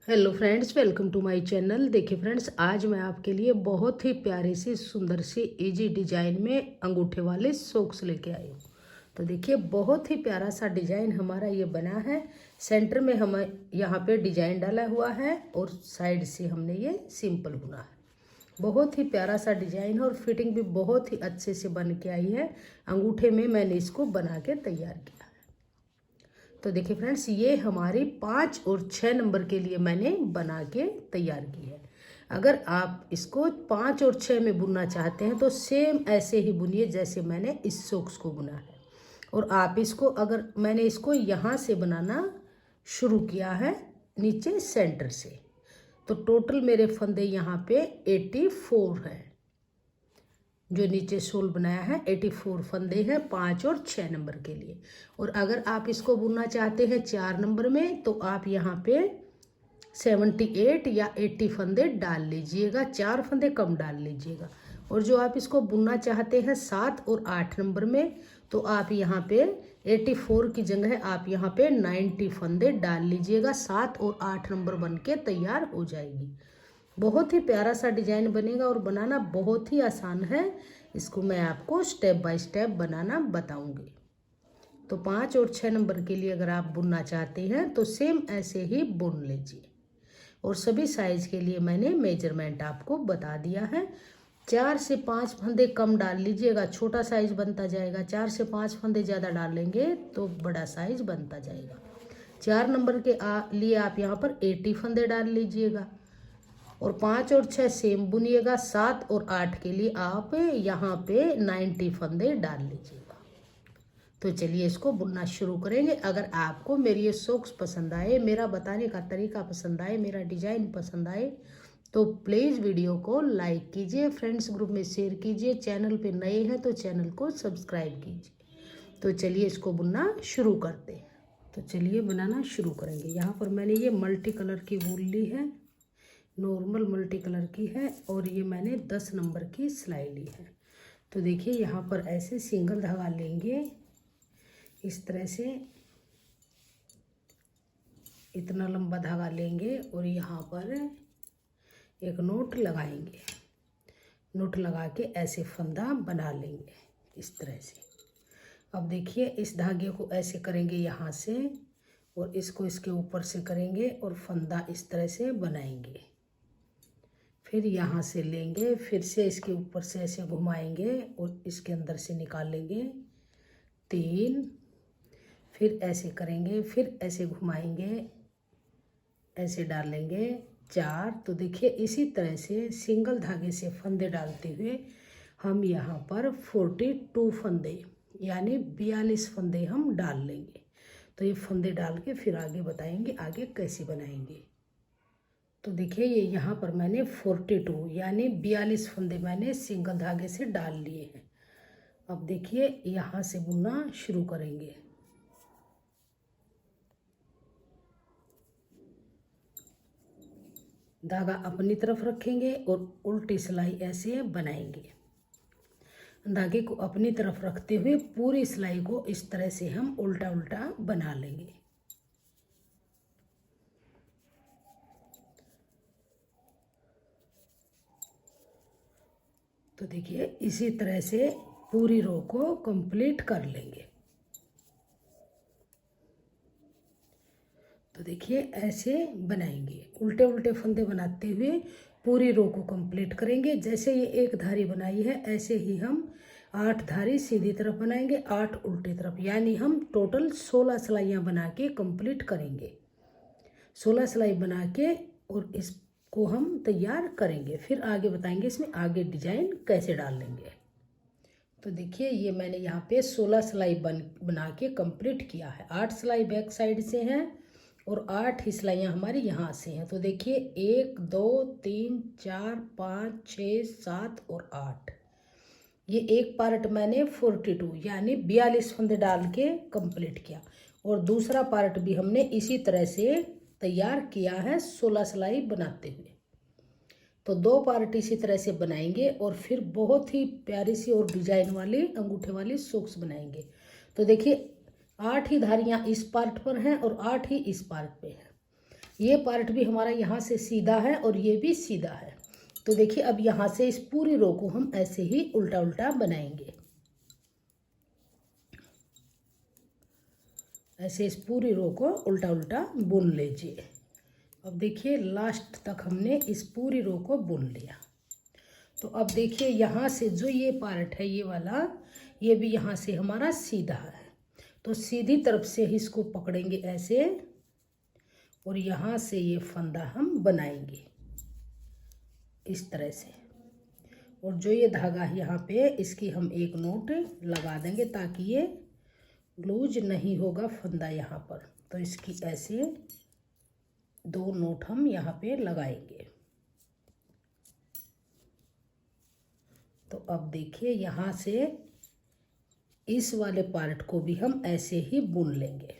Hello friends, welcome to my channel. देखिए friends, आज मैं आपके लिए बहुत ही प्यारी सी सुंदर सी इजी डिजाइन में अंगूठे वाले सॉक्स लेके आई हूँ। तो देखिए, बहुत ही प्यारा सा डिजाइन हमारा ये बना है। सेंटर में हम यहाँ पे डिजाइन डाला हुआ है और साइड से हमने ये सिंपल बुना है। बहुत ही प्यारा सा डिजाइन है और फिटिंग भी बहुत ही अच्छे से बन के आई है। अंगूठे में मैंने इसको बना के तैयार किया। तो देखिए फ्रेंड्स, ये हमारी 5 और 6 नंबर के लिए मैंने बना के तैयार की है। अगर आप इसको 5 और 6 में बुनना चाहते हैं तो सेम ऐसे ही बुनिए जैसे मैंने इस सॉक्स को बुना है। और आप इसको, अगर मैंने इसको यहाँ से बनाना शुरू किया है नीचे सेंटर से, तो टोटल मेरे फंदे यहाँ पे 84 हैं। जो नीचे शोल बनाया है 84 फंदे हैं 5 और 6 नंबर के लिए। और अगर आप इसको बुनना चाहते हैं 4 नंबर में तो आप यहाँ पे 78 या 80 फंदे डाल लीजिएगा, 4 फंदे कम डाल लीजिएगा। और जो आप इसको बुनना चाहते हैं 7 और 8 नंबर में तो आप यहाँ पे 84 की जगह आप यहाँ पे 90 फंदे डाल लीजिएगा। 7 और 8 नंबर बन के तैयार हो जाएगी। बहुत ही प्यारा सा डिजाइन बनेगा और बनाना बहुत ही आसान है। इसको मैं आपको स्टेप बाय स्टेप बनाना बताऊंगी। तो 5 और 6 नंबर के लिए अगर आप बुनना चाहते हैं तो सेम ऐसे ही बुन लीजिए। और सभी साइज के लिए मैंने मेजरमेंट आपको बता दिया है। 4 से 5 फंदे कम डाल लीजिएगा, छोटा साइज बनता जाएगा। 4 से 5 फंदे ज़्यादा डालेंगे तो बड़ा साइज बनता जाएगा। 4 नंबर के लिए आप यहाँ पर 80 फंदे डाल लीजिएगा और 5 और 6 सेम बुनिएगा। 7 और 8 के लिए आप यहाँ पे 90 फंदे डाल लीजिएगा। तो चलिए इसको बुनना शुरू करेंगे। अगर आपको मेरी ये सॉक्स पसंद आए, मेरा बताने का तरीका पसंद आए, मेरा डिजाइन पसंद आए तो प्लीज़ वीडियो को लाइक कीजिए, फ्रेंड्स ग्रुप में शेयर कीजिए। चैनल पे नए हैं तो चैनल को सब्सक्राइब कीजिए। तो चलिए इसको बुनना शुरू करते हैं। तो चलिए बनाना शुरू करेंगे। यहाँ पर मैंने ये मल्टी कलर की वूल ली है, नॉर्मल मल्टी कलर की है, और ये मैंने 10 नंबर की सिलाई ली है। तो देखिए यहाँ पर ऐसे सिंगल धागा लेंगे, इस तरह से इतना लंबा धागा लेंगे और यहाँ पर एक नोट लगाएंगे। नोट लगा के ऐसे फंदा बना लेंगे इस तरह से। अब देखिए इस धागे को ऐसे करेंगे यहाँ से और इसको इसके ऊपर से करेंगे और फंदा इस तरह से बनाएंगे। फिर यहाँ से लेंगे, फिर से इसके ऊपर से ऐसे घुमाएंगे और इसके अंदर से निकालेंगे 3, फिर ऐसे करेंगे, फिर ऐसे घुमाएंगे, ऐसे डालेंगे 4। तो देखिए इसी तरह से सिंगल धागे से फंदे डालते हुए हम यहाँ पर 42 फंदे यानी 42 फंदे हम डाल लेंगे। तो ये फंदे डाल के फिर आगे बताएंगे आगे कैसे बनाएंगे। तो देखिए ये यहाँ पर मैंने 42 यानी 42 फंदे मैंने सिंगल धागे से डाल लिए हैं। अब देखिए यहाँ से बुनना शुरू करेंगे। धागा अपनी तरफ रखेंगे और उल्टी सिलाई ऐसे बनाएंगे। धागे को अपनी तरफ रखते हुए पूरी सिलाई को इस तरह से हम उल्टा उल्टा बना लेंगे। तो देखिए इसी तरह से पूरी रो को कंप्लीट कर लेंगे। तो देखिए ऐसे बनाएंगे, उल्टे उल्टे फंदे बनाते हुए पूरी रो को कंप्लीट करेंगे। जैसे ये एक धारी बनाई है ऐसे ही हम 8 धारी सीधी तरफ बनाएंगे, 8 उल्टी तरफ, यानी हम टोटल 16 सिलाइयाँ बना के कंप्लीट करेंगे। 16 सिलाई बना के और इसको हम तैयार करेंगे। फिर आगे बताएंगे इसमें आगे डिजाइन कैसे डाल लेंगे। तो देखिए ये मैंने यहाँ पे 16 सिलाई बना के कंप्लीट किया है। 8 सिलाई बैक साइड से हैं और 8 ही सिलाइयाँ हमारी यहाँ से हैं। तो देखिए 1 2 3 4 5 6 7 और 8, ये एक पार्ट मैंने 42 यानी 42 फंदे डाल के कंप्लीट किया। और दूसरा पार्ट भी हमने इसी तरह से तैयार किया है 16 सिलाई बनाते हुए। तो 2 पार्ट इसी तरह से बनाएंगे और फिर बहुत ही प्यारी सी और डिजाइन वाली अंगूठे वाली सॉक्स बनाएंगे। तो देखिए 8 ही धारियाँ इस पार्ट पर हैं और 8 ही इस पार्ट पे हैं। ये पार्ट भी हमारा यहाँ से सीधा है और ये भी सीधा है। तो देखिए अब यहाँ से इस पूरी रो को हम ऐसे ही उल्टा उल्टा बनाएंगे। ऐसे इस पूरी रो को उल्टा उल्टा बुन लीजिए। अब देखिए लास्ट तक हमने इस पूरी रो को बुन लिया। तो अब देखिए यहाँ से जो ये पार्ट है ये वाला, ये भी यहाँ से हमारा सीधा है। तो सीधी तरफ से ही इसको पकड़ेंगे ऐसे और यहाँ से ये फंदा हम बनाएंगे इस तरह से। और जो ये धागा यहाँ पे इसकी हम एक नोट लगा देंगे ताकि ये लूज नहीं होगा फंदा यहाँ पर। तो इसकी ऐसे 2 नोट हम यहाँ पे लगाएंगे। तो अब देखिए यहाँ से इस वाले पार्ट को भी हम ऐसे ही बुन लेंगे।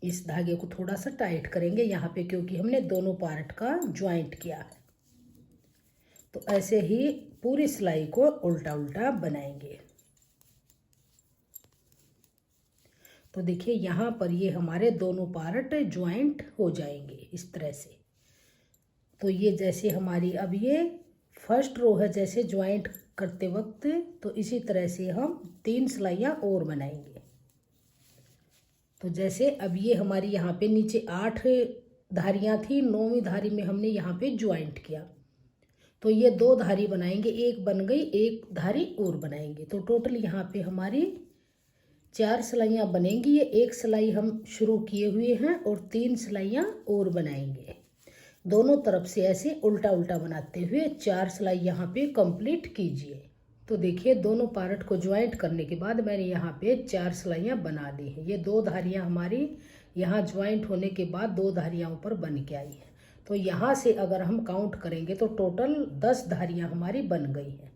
इस धागे को थोड़ा सा टाइट करेंगे यहाँ पे क्योंकि हमने दोनों पार्ट का ज्वाइंट किया है। तो ऐसे ही पूरी सिलाई को उल्टा उल्टा बनाएंगे। तो देखिए यहाँ पर ये हमारे दोनों पार्ट ज्वाइंट हो जाएंगे इस तरह से। तो ये जैसे हमारी अब ये फर्स्ट रो है जैसे ज्वाइंट करते वक्त, तो इसी तरह से हम 3 सिलाइयाँ और बनाएंगे। तो जैसे अब ये हमारी यहाँ पे नीचे 8 धारियाँ थी, 9वीं धारी में हमने यहाँ पे ज्वाइंट किया। तो ये 2 धारी बनाएंगे, एक बन गई, एक धारी और बनाएंगे। तो टोटल यहाँ पे हमारी 4 सिलाइयाँ बनेंगी। ये 1 सिलाई हम शुरू किए हुए हैं और 3 सिलाइयाँ और बनाएंगे। दोनों तरफ से ऐसे उल्टा उल्टा बनाते हुए 4 सिलाई यहाँ पे कंप्लीट कीजिए। तो देखिए दोनों पार्ट को ज्वाइंट करने के बाद मैंने यहाँ पे 4 सिलाइयाँ बना ली हैं। ये 2 धारियाँ हमारी यहाँ ज्वाइंट होने के बाद 2 धारियाँ ऊपर बन के आई हैं। तो यहाँ से अगर हम काउंट करेंगे तो टोटल 10 धारियाँ हमारी बन गई हैं।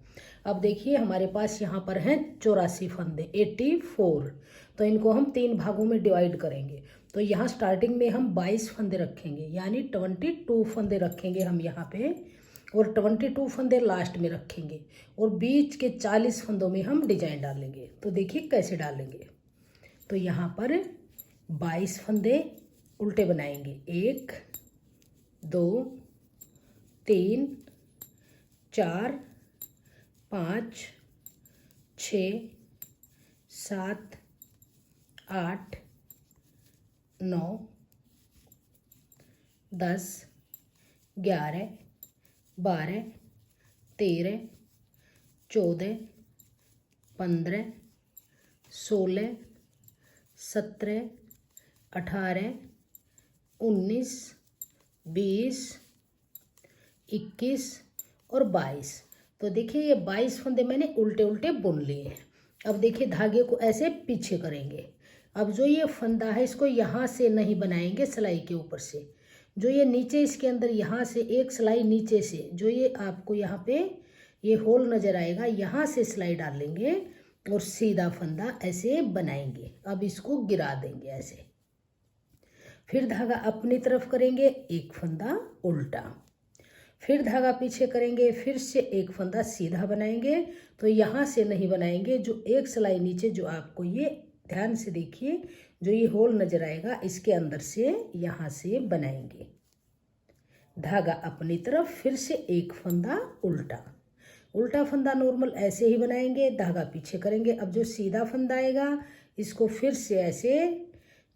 अब देखिए हमारे पास यहाँ पर हैं 84 फंदे, 84। तो इनको हम 3 भागों में डिवाइड करेंगे। तो यहाँ स्टार्टिंग में हम 22 फंदे रखेंगे, यानी 22 फंदे रखेंगे हम यहाँ पे, और 22 फंदे लास्ट में रखेंगे और बीच के 40 फंदों में हम डिजाइन डालेंगे। तो देखिए कैसे डालेंगे। तो यहाँ पर 22 फंदे उल्टे बनाएंगे, 1 2 3 4 5 6 7 8 9 10 11 12 13 14 15 16 17 18 19 20 21 और 22। तो देखिए ये 22 फंदे मैंने उल्टे उल्टे बुन लिए हैं। अब देखिए धागे को ऐसे पीछे करेंगे। अब जो ये फंदा है इसको यहाँ से नहीं बनाएंगे सिलाई के ऊपर से, जो ये नीचे इसके अंदर यहाँ से एक सिलाई नीचे से, जो ये आपको यहाँ पे ये होल नज़र आएगा, यहाँ से सिलाई डालेंगे और सीधा फंदा ऐसे बनाएंगे। अब इसको गिरा देंगे ऐसे, फिर धागा अपनी तरफ करेंगे, एक फंदा उल्टा, फिर धागा पीछे करेंगे, फिर से एक फंदा सीधा बनाएंगे। तो यहाँ से नहीं बनाएंगे, जो एक सिलाई नीचे, जो आपको ये ध्यान से देखिए, जो ये होल नजर आएगा इसके अंदर से यहाँ से बनाएंगे। धागा अपनी तरफ, फिर से एक फंदा उल्टा, उल्टा फंदा नॉर्मल ऐसे ही बनाएंगे, धागा पीछे करेंगे। अब जो सीधा फंदा आएगा इसको फिर से ऐसे,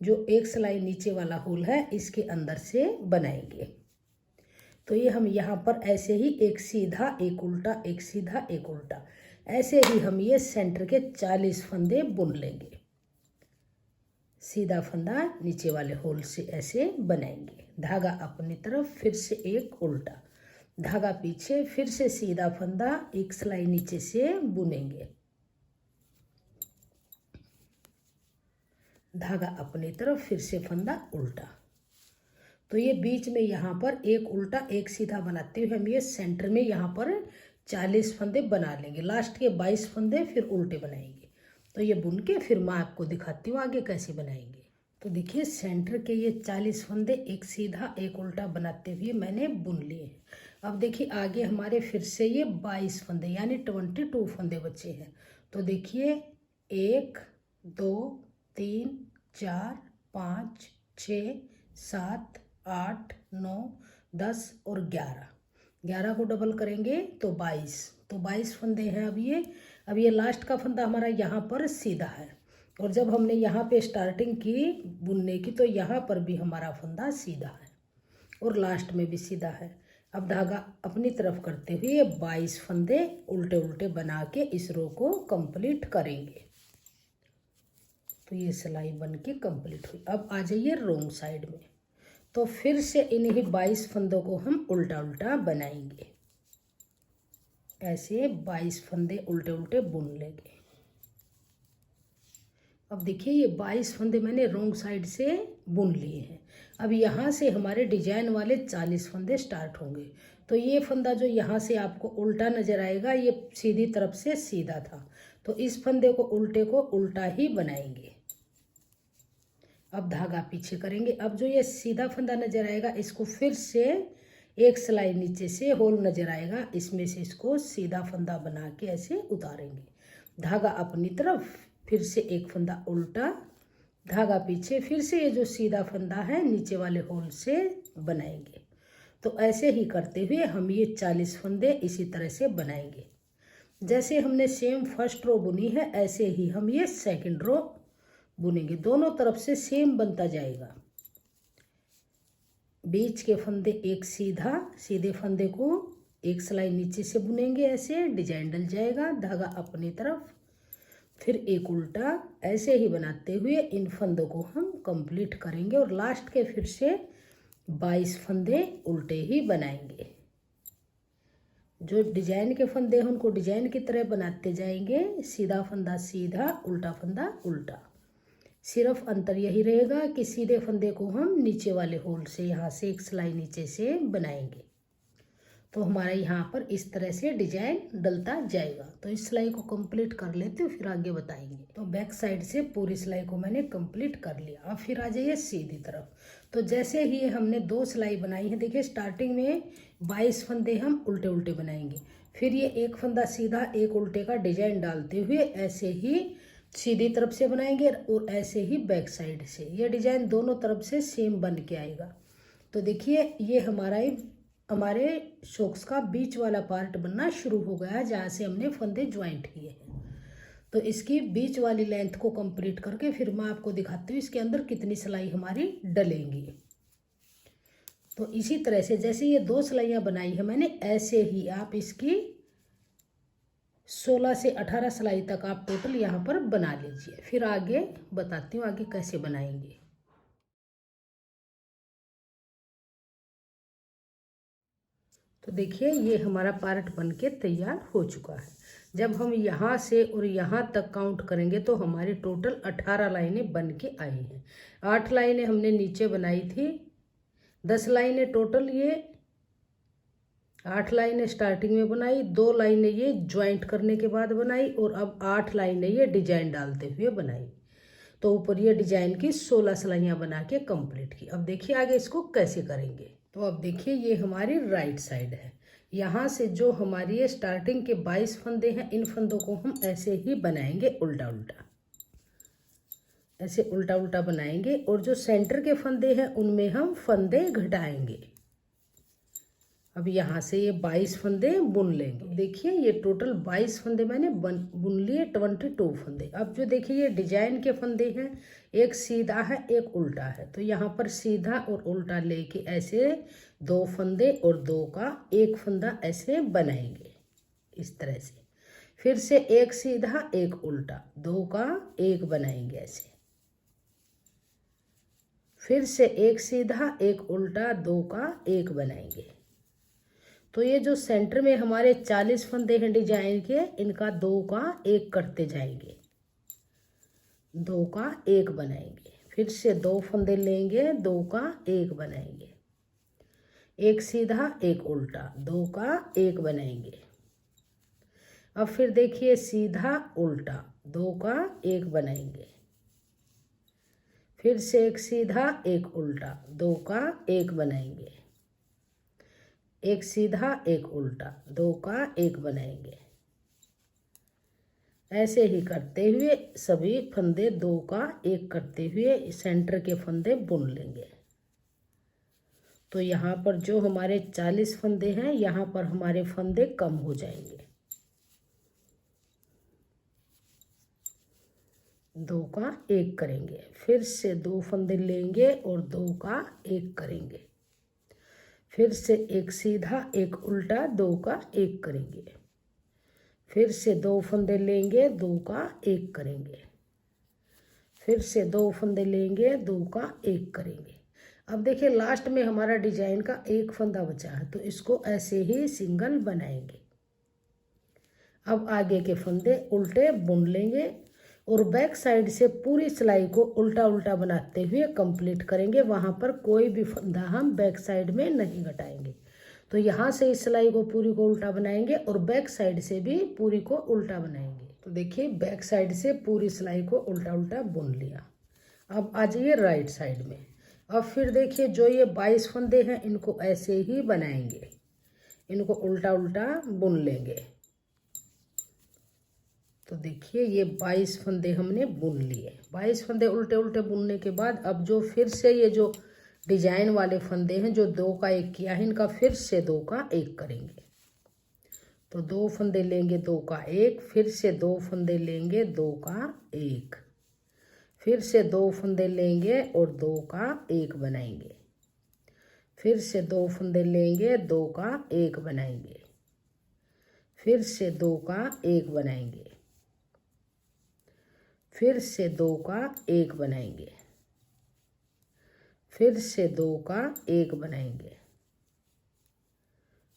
जो एक सिलाई नीचे वाला होल है इसके अंदर से बनाएंगे। तो ये हम यहाँ पर ऐसे ही एक सीधा एक उल्टा, एक सीधा एक उल्टा, ऐसे ही हम ये सेंटर के 40 फंदे बुन लेंगे। सीधा फंदा नीचे वाले होल से ऐसे बनाएंगे, धागा अपनी तरफ, फिर से एक उल्टा, धागा पीछे, फिर से सीधा फंदा, एक सिलाई नीचे से बुनेंगे, धागा अपनी तरफ, फिर से फंदा उल्टा। तो ये बीच में यहाँ पर एक उल्टा एक सीधा बनाते हुए हम ये सेंटर में यहाँ पर 40 फंदे बना लेंगे। लास्ट के 22 फंदे फिर उल्टे बनाएंगे। तो ये बुन के फिर मैं आपको दिखाती हूँ आगे कैसे बनाएंगे। तो देखिए सेंटर के ये 40 फंदे एक सीधा एक उल्टा बनाते हुए मैंने बुन लिए हैं। अब देखिए आगे हमारे फिर से ये 22 फंदे यानी 22 फंदे बचे हैं। तो देखिए 1 2 3 4 5 6, 7, 8, 9, 10 और 11 को डबल करेंगे तो 22। तो 22 फंदे हैं। अब ये लास्ट का फंदा हमारा यहाँ पर सीधा है, और जब हमने यहाँ पे स्टार्टिंग की बुनने की तो यहाँ पर भी हमारा फंदा सीधा है और लास्ट में भी सीधा है। अब धागा अपनी तरफ करते हुए 22 फंदे उल्टे उल्टे बना के इस रो को कंप्लीट करेंगे। तो ये सिलाई बन के कंप्लीट हुई। अब आ जाइए रोंग साइड में, तो फिर से इन्हीं 22 फंदों को हम उल्टा उल्टा बनाएंगे। ऐसे 22 फंदे उल्टे उल्टे बुन लेंगे। अब देखिए ये 22 फंदे मैंने रोंग साइड से बुन लिए हैं। अब यहाँ से हमारे डिजाइन वाले 40 फंदे स्टार्ट होंगे। तो ये फंदा जो यहाँ से आपको उल्टा नजर आएगा ये सीधी तरफ से सीधा था, तो इस फंदे को उल्टा ही बनाएंगे। अब धागा पीछे करेंगे। अब जो ये सीधा फंदा नजर आएगा इसको फिर से एक सिलाई नीचे से होल नजर आएगा, इसमें से इसको सीधा फंदा बना के ऐसे उतारेंगे। धागा अपनी तरफ, फिर से एक फंदा उल्टा, धागा पीछे, फिर से ये जो सीधा फंदा है नीचे वाले होल से बनाएंगे। तो ऐसे ही करते हुए हम ये 40 फंदे इसी तरह से बनाएंगे। जैसे हमने सेम फर्स्ट रो बुनी है ऐसे ही हम ये सेकंड रो बुनेंगे। दोनों तरफ से सेम बनता जाएगा। बीच के फंदे एक सीधा, सीधे फंदे को एक सिलाई नीचे से बुनेंगे, ऐसे डिजाइन डल जाएगा। धागा अपनी तरफ, फिर एक उल्टा, ऐसे ही बनाते हुए इन फंदों को हम कंप्लीट करेंगे और लास्ट के फिर से 22 फंदे उल्टे ही बनाएंगे। जो डिजाइन के फंदे हैं उनको डिजाइन की तरह बनाते जाएंगे। सीधा फंदा सीधा, उल्टा फंदा उल्टा। सिर्फ अंतर यही रहेगा कि सीधे फंदे को हम नीचे वाले होल से यहाँ से एक सिलाई नीचे से बनाएंगे, तो हमारा यहाँ पर इस तरह से डिजाइन डलता जाएगा। तो इस सिलाई को कंप्लीट कर लेते हो, फिर आगे बताएंगे। तो बैक साइड से पूरी सिलाई को मैंने कंप्लीट कर लिया। अब फिर आ जाइए सीधी तरफ। तो जैसे ही हमने 2 सिलाई बनाई है, देखिए स्टार्टिंग में 22 फंदे हम उल्टे उल्टे बनाएंगे, फिर ये एक फंदा सीधा एक उल्टे का डिजाइन डालते हुए ऐसे ही सीधी तरफ से बनाएंगे और ऐसे ही बैक साइड से ये डिजाइन दोनों तरफ से सेम बन के आएगा। तो देखिए ये हमारे सॉक्स का बीच वाला पार्ट बनना शुरू हो गया है, जहाँ से हमने फंदे ज्वाइंट किए हैं। तो इसकी बीच वाली लेंथ को कंप्लीट करके फिर मैं आपको दिखाती हूँ इसके अंदर कितनी सिलाई हमारी डलेंगी। तो इसी तरह से जैसे ये 2 सिलाइयाँ बनाई है मैंने, ऐसे ही आप इसकी 16 से 18 सिलाई तक आप टोटल यहाँ पर बना लीजिए। फिर आगे बताती हूँ आगे कैसे बनाएंगे। तो देखिए ये हमारा पार्ट बनके तैयार हो चुका है। जब हम यहाँ से और यहाँ तक काउंट करेंगे तो हमारी टोटल 18 लाइनें बन के आई हैं। 8 लाइनें हमने नीचे बनाई थी, 10 लाइनें टोटल, ये 8 लाइनें स्टार्टिंग में बनाई, 2 लाइनें ये ज्वाइंट करने के बाद बनाई और अब 8 लाइनें ये डिजाइन डालते हुए बनाई। तो ऊपर ये डिजाइन की 16 सिलाइयाँ बना के कंप्लीट की। अब देखिए आगे इसको कैसे करेंगे। तो अब देखिए ये हमारी राइट साइड है। यहाँ से जो हमारी ये स्टार्टिंग के 22 फंदे हैं, इन फंदों को हम ऐसे ही बनाएंगे उल्टा उल्टा, ऐसे उल्टा उल्टा बनाएंगे और जो सेंटर के फंदे हैं उनमें हम फंदे घटाएंगे। अब यहाँ से ये 22 फंदे बुन लेंगे। देखिए ये टोटल 22 फंदे मैंने बुन लिए, 22 फंदे। अब जो देखिए ये डिजाइन के फंदे हैं, एक सीधा है एक उल्टा है, तो यहाँ पर सीधा और उल्टा लेके ऐसे 2 फंदे और 2 का एक फंदा ऐसे बनाएंगे इस तरह से। फिर से एक सीधा एक उल्टा, 2 का एक बनाएंगे ऐसे। फिर से एक सीधा एक उल्टा, 2 का एक बनाएंगे। तो ये जो सेंटर में हमारे 40 फंदे हैं डिजाइन के, इनका 2 का एक करते जाएंगे, 2 का एक बनाएंगे। फिर से 2 फंदे लेंगे, 2 का एक बनाएंगे, एक सीधा एक उल्टा, 2 का एक बनाएंगे। अब फिर देखिए सीधा उल्टा, 2 का एक बनाएंगे। फिर से एक सीधा एक उल्टा, 2 का एक बनाएंगे, एक सीधा एक उल्टा, 2 का एक बनाएंगे। ऐसे ही करते हुए सभी फंदे 2 का 1 करते हुए सेंटर के फंदे बुन लेंगे। तो यहाँ पर जो हमारे 40 फंदे हैं, यहाँ पर हमारे फंदे कम हो जाएंगे। 2 का 1 करेंगे, फिर से 2 फंदे लेंगे और 2 का 1 करेंगे, फिर से एक सीधा एक उल्टा 2 का 1 करेंगे, फिर से 2 फंदे लेंगे 2 का 1 करेंगे, फिर से 2 फंदे लेंगे 2 का 1 करेंगे। अब देखिए लास्ट में हमारा डिजाइन का 1 फंदा बचा है, तो इसको ऐसे ही सिंगल बनाएंगे। अब आगे के फंदे उल्टे बुन लेंगे और बैक साइड से पूरी सिलाई को उल्टा उल्टा बनाते हुए कंप्लीट करेंगे। वहाँ पर कोई भी फंदा हम बैक साइड में नहीं घटाएंगे। तो यहाँ से इस सिलाई को पूरी को उल्टा बनाएंगे और बैक साइड से भी पूरी को उल्टा बनाएंगे। तो देखिए बैक साइड से पूरी सिलाई को उल्टा उल्टा बुन लिया। अब आ जाइए राइट साइड में। अब फिर देखिए जो ये 22 फंदे हैं इनको ऐसे ही बनाएंगे, इनको उल्टा उल्टा बुन लेंगे। तो देखिए ये 22 फंदे हमने बुन लिए। 22 फंदे उल्टे उल्टे बुनने के बाद अब जो फिर से ये जो डिजाइन वाले फंदे हैं जो 2 का 1 किया है, इनका फिर से 2 का 1 करेंगे। तो 2 फंदे लेंगे 2 का 1, फिर से 2 फंदे लेंगे 2 का 1, फिर से 2 फंदे लेंगे और 2 का 1 बनाएंगे, फिर से 2 फंदे लेंगे 2 का 1 बनाएंगे, फिर से 2 का 1 बनाएंगे, फिर से 2 का 1 बनाएंगे, फिर से 2 का 1 बनाएंगे,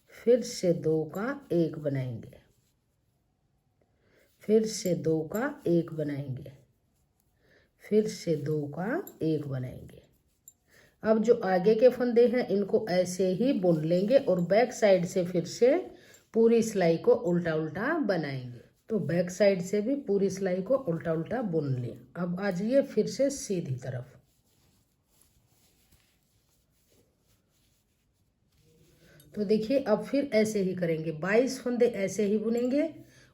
फिर से 2 का 1 बनाएंगे, फिर से 2 का 1 बनाएंगे, फिर से 2 का 1 बनाएंगे। अब जो आगे के फंदे हैं इनको ऐसे ही बुन लेंगे और बैक साइड से फिर से पूरी सिलाई को उल्टा उल्टा बनाएंगे। तो बैक साइड से भी पूरी सिलाई को उल्टा उल्टा बुन लिया। अब आ जाइए फिर से सीधी तरफ। तो देखिए अब फिर ऐसे ही करेंगे, 22 फंदे ऐसे ही बुनेंगे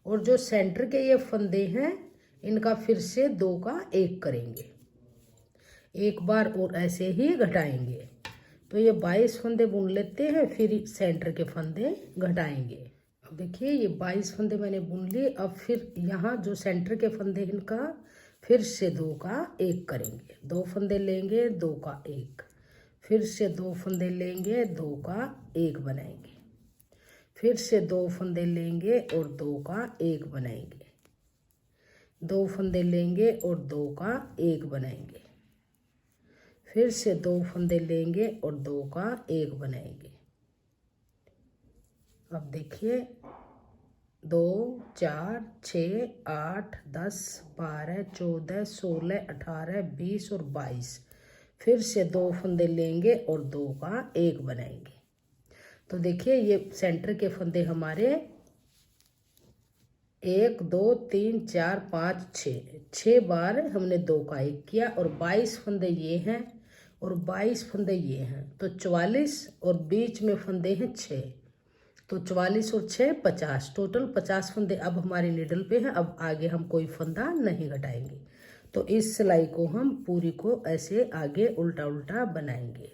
और जो सेंटर के ये फंदे हैं इनका फिर से 2 का 1 करेंगे, एक बार और ऐसे ही घटाएंगे। तो ये 22 फंदे बुन लेते हैं, फिर सेंटर के फंदे घटाएंगे। अब देखिए ये 22 फंदे मैंने बुन लिए। अब फिर यहाँ जो सेंटर के फंदे इनका फिर से 2 का 1 करेंगे। 2 फंदे लेंगे 2 का 1, फिर से 2 फंदे लेंगे 2 का 1 बनाएंगे, फिर से 2 फंदे लेंगे और 2 का 1 बनाएंगे, 2 फंदे लेंगे और 2 का 1 बनाएंगे, फिर से 2 फंदे लेंगे और 2 का 1 बनाएंगे। अब देखिए 2 4 6 8 10 12 14 16 18 20 और 22, फिर से 2 फंदे लेंगे और 2 का 1 बनाएंगे। तो देखिए ये सेंटर के फंदे हमारे 1 2 3 4 5 6 बार हमने 2 का 1 किया और 22 फंदे ये हैं और 22 फंदे ये हैं, तो 44 और बीच में फंदे हैं 6, तो 44 और 6 50, टोटल 50 फंदे अब हमारी नीडल पे हैं। अब आगे हम कोई फंदा नहीं घटाएंगे। तो इस सिलाई को हम पूरी को ऐसे आगे उल्टा उल्टा बनाएंगे।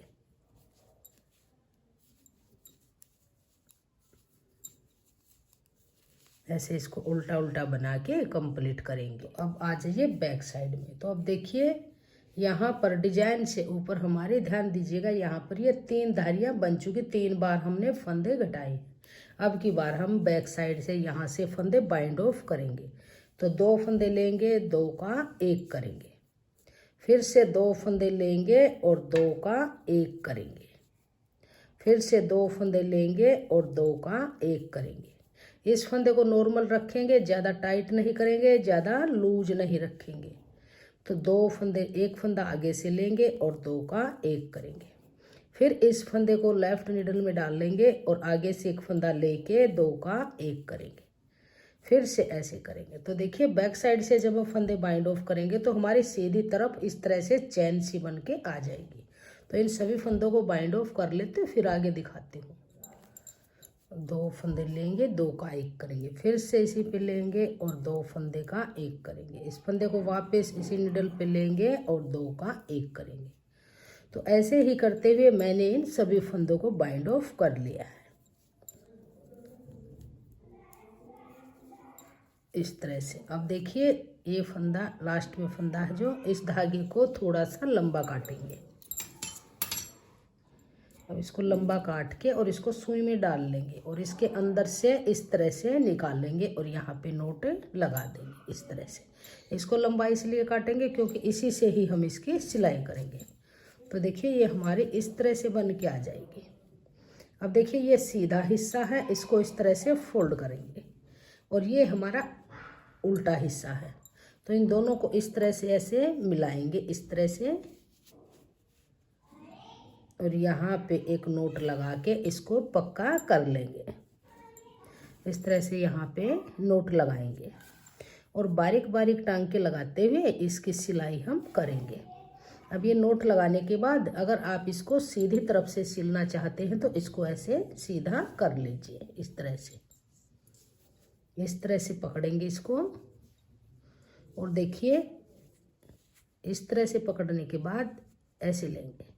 ऐसे इसको उल्टा उल्टा बना के कंप्लीट करेंगे। अब आ जाइए बैक साइड में। तो अब देखिए यहाँ पर डिजाइन से ऊपर हमारे ध्यान दीजिएगा, यहाँ पर ये 3 धारियाँ बन चुकी, 3 बार हमने फंदे घटाए। अब की बार हम बैक साइड से यहाँ से फंदे बाइंड ऑफ करेंगे। तो 2 फंदे लेंगे 2 का 1 करेंगे, फिर से 2 फंदे लेंगे और 2 का 1 करेंगे, फिर से 2 फंदे लेंगे और 2 का 1 करेंगे। इस फंदे को नॉर्मल रखेंगे, ज़्यादा टाइट नहीं करेंगे, ज़्यादा लूज नहीं रखेंगे। तो 2 फंदे, 1 फंदा आगे से लेंगे और 2 का 1 करेंगे, फिर इस फंदे को लेफ्ट निडल में डाल लेंगे और आगे से 1 फंदा लेके 2 का 1 करेंगे, फिर से ऐसे करेंगे। तो देखिए बैक साइड से जब हम फंदे बाइंड ऑफ करेंगे तो हमारी सीधी तरफ इस तरह से चैन सी बन के आ जाएगी। तो इन सभी फंदों को बाइंड ऑफ कर लेते, फिर आगे दिखाती हूँ। 2 फंदे लेंगे, 2 का 1 करेंगे, फिर से इसी पे लेंगे और 2 फंदे का 1 करेंगे, इस फंदे को वापस इसी नीडल पे लेंगे और 2 का 1 करेंगे। तो ऐसे ही करते हुए मैंने इन सभी फंदों को बाइंड ऑफ कर लिया है। इस तरह से अब देखिए ये फंदा लास्ट में फंदा है जो, इस धागे को थोड़ा सा लंबा काटेंगे। अब इसको लंबा काट के और इसको सुई में डाल लेंगे और इसके अंदर से इस तरह से निकाल लेंगे और यहाँ पे नोट लगा देंगे इस तरह से। इसको लंबा इसलिए काटेंगे क्योंकि इसी से ही हम इसकी सिलाई करेंगे। तो देखिए ये हमारे इस तरह से बन के आ जाएगी। अब देखिए ये सीधा हिस्सा है, इसको इस तरह से फोल्ड करेंगे और ये हमारा उल्टा हिस्सा है। तो इन दोनों को इस तरह से ऐसे मिलाएंगे इस तरह से और यहाँ पे एक नोट लगा के इसको पक्का कर लेंगे। इस तरह से यहाँ पे नोट लगाएंगे और बारीक बारीक टांग के लगाते हुए इसकी सिलाई हम करेंगे। अब ये नोट लगाने के बाद अगर आप इसको सीधी तरफ से सिलना चाहते हैं तो इसको ऐसे सीधा कर लीजिए इस तरह से। इस तरह से पकड़ेंगे इसको और देखिए इस तरह से पकड़ने के बाद ऐसे लेंगे।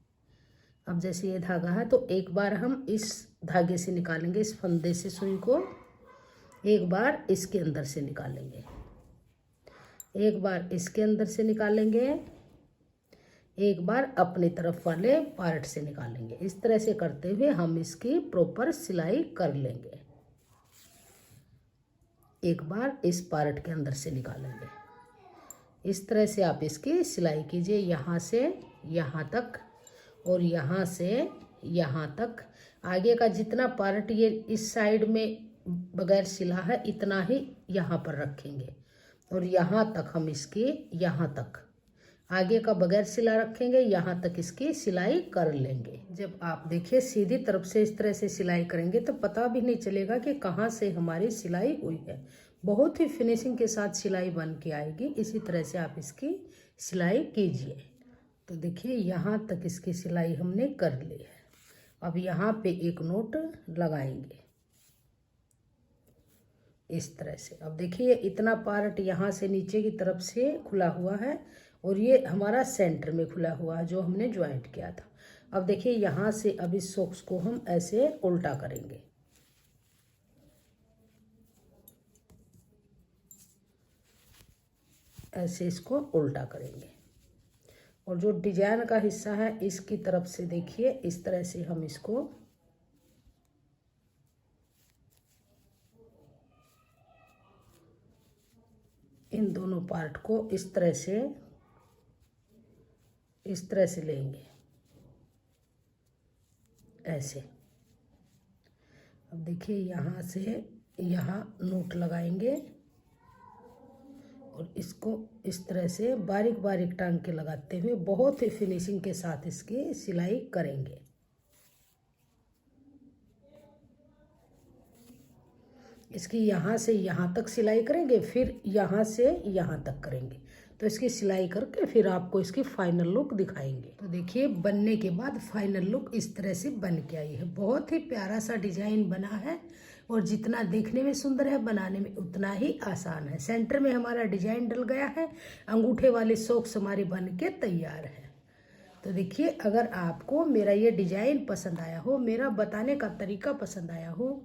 अब जैसे ये धागा है तो एक बार हम इस धागे से निकालेंगे, इस फंदे से सुई को, एक बार इसके अंदर से निकालेंगे, एक बार इसके अंदर से निकालेंगे, एक बार अपनी तरफ वाले पार्ट से निकालेंगे। इस तरह से करते हुए हम इसकी प्रॉपर सिलाई कर लेंगे। एक बार इस पार्ट के अंदर से निकालेंगे। इस तरह से आप इसकी सिलाई कीजिए, यहाँ से यहाँ तक और यहाँ से यहाँ तक। आगे का जितना पार्ट ये इस साइड में बगैर सिला है इतना ही यहाँ पर रखेंगे और यहाँ तक हम इसकी, यहाँ तक आगे का बगैर सिला रखेंगे, यहाँ तक इसकी सिलाई कर लेंगे। जब आप देखिए सीधी तरफ से इस तरह से सिलाई करेंगे तो पता भी नहीं चलेगा कि कहाँ से हमारी सिलाई हुई है। बहुत ही फिनिशिंग के साथ सिलाई बन के आएगी। इसी तरह से आप इसकी सिलाई कीजिए। तो देखिए यहाँ तक इसकी सिलाई हमने कर ली है। अब यहाँ पे एक नोट लगाएंगे इस तरह से। अब देखिए इतना पार्ट यहाँ से नीचे की तरफ से खुला हुआ है और ये हमारा सेंटर में खुला हुआ है जो हमने ज्वाइंट किया था। अब देखिए यहाँ से अब इस सॉक्स को हम ऐसे उल्टा करेंगे, ऐसे इसको उल्टा करेंगे और जो डिजाइन का हिस्सा है इसकी तरफ से देखिए इस तरह से हम इसको इन दोनों पार्ट को इस तरह से लेंगे ऐसे। अब देखिए यहाँ से यहाँ नोट लगाएंगे और इसको इस तरह से बारीक बारीक टांग के लगाते हुए बहुत ही फिनिशिंग के साथ इसकी सिलाई करेंगे। इसकी यहाँ से यहाँ तक सिलाई करेंगे, फिर यहाँ से यहाँ तक करेंगे। तो इसकी सिलाई करके फिर आपको इसकी फाइनल लुक दिखाएंगे। तो देखिए बनने के बाद फाइनल लुक इस तरह से बन के आई है। बहुत ही प्यारा सा डिजाइन बना है और जितना देखने में सुंदर है बनाने में उतना ही आसान है। सेंटर में हमारा डिजाइन डल गया है, अंगूठे वाले सॉक्स हमारे बन के तैयार है। तो देखिए अगर आपको मेरा ये डिजाइन पसंद आया हो, मेरा बताने का तरीका पसंद आया हो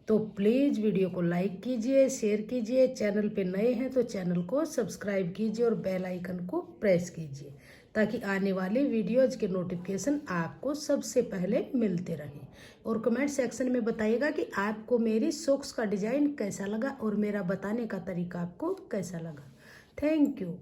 तो प्लीज़ वीडियो को लाइक कीजिए, शेयर कीजिए। चैनल पे नए हैं तो चैनल को सब्सक्राइब कीजिए और बेल आइकन को प्रेस कीजिए ताकि आने वाले वीडियोज़ के नोटिफिकेशन आपको सबसे पहले मिलते रहें। और कमेंट सेक्शन में बताइएगा कि आपको मेरी सॉक्स का डिज़ाइन कैसा लगा और मेरा बताने का तरीका आपको कैसा लगा। Thank you.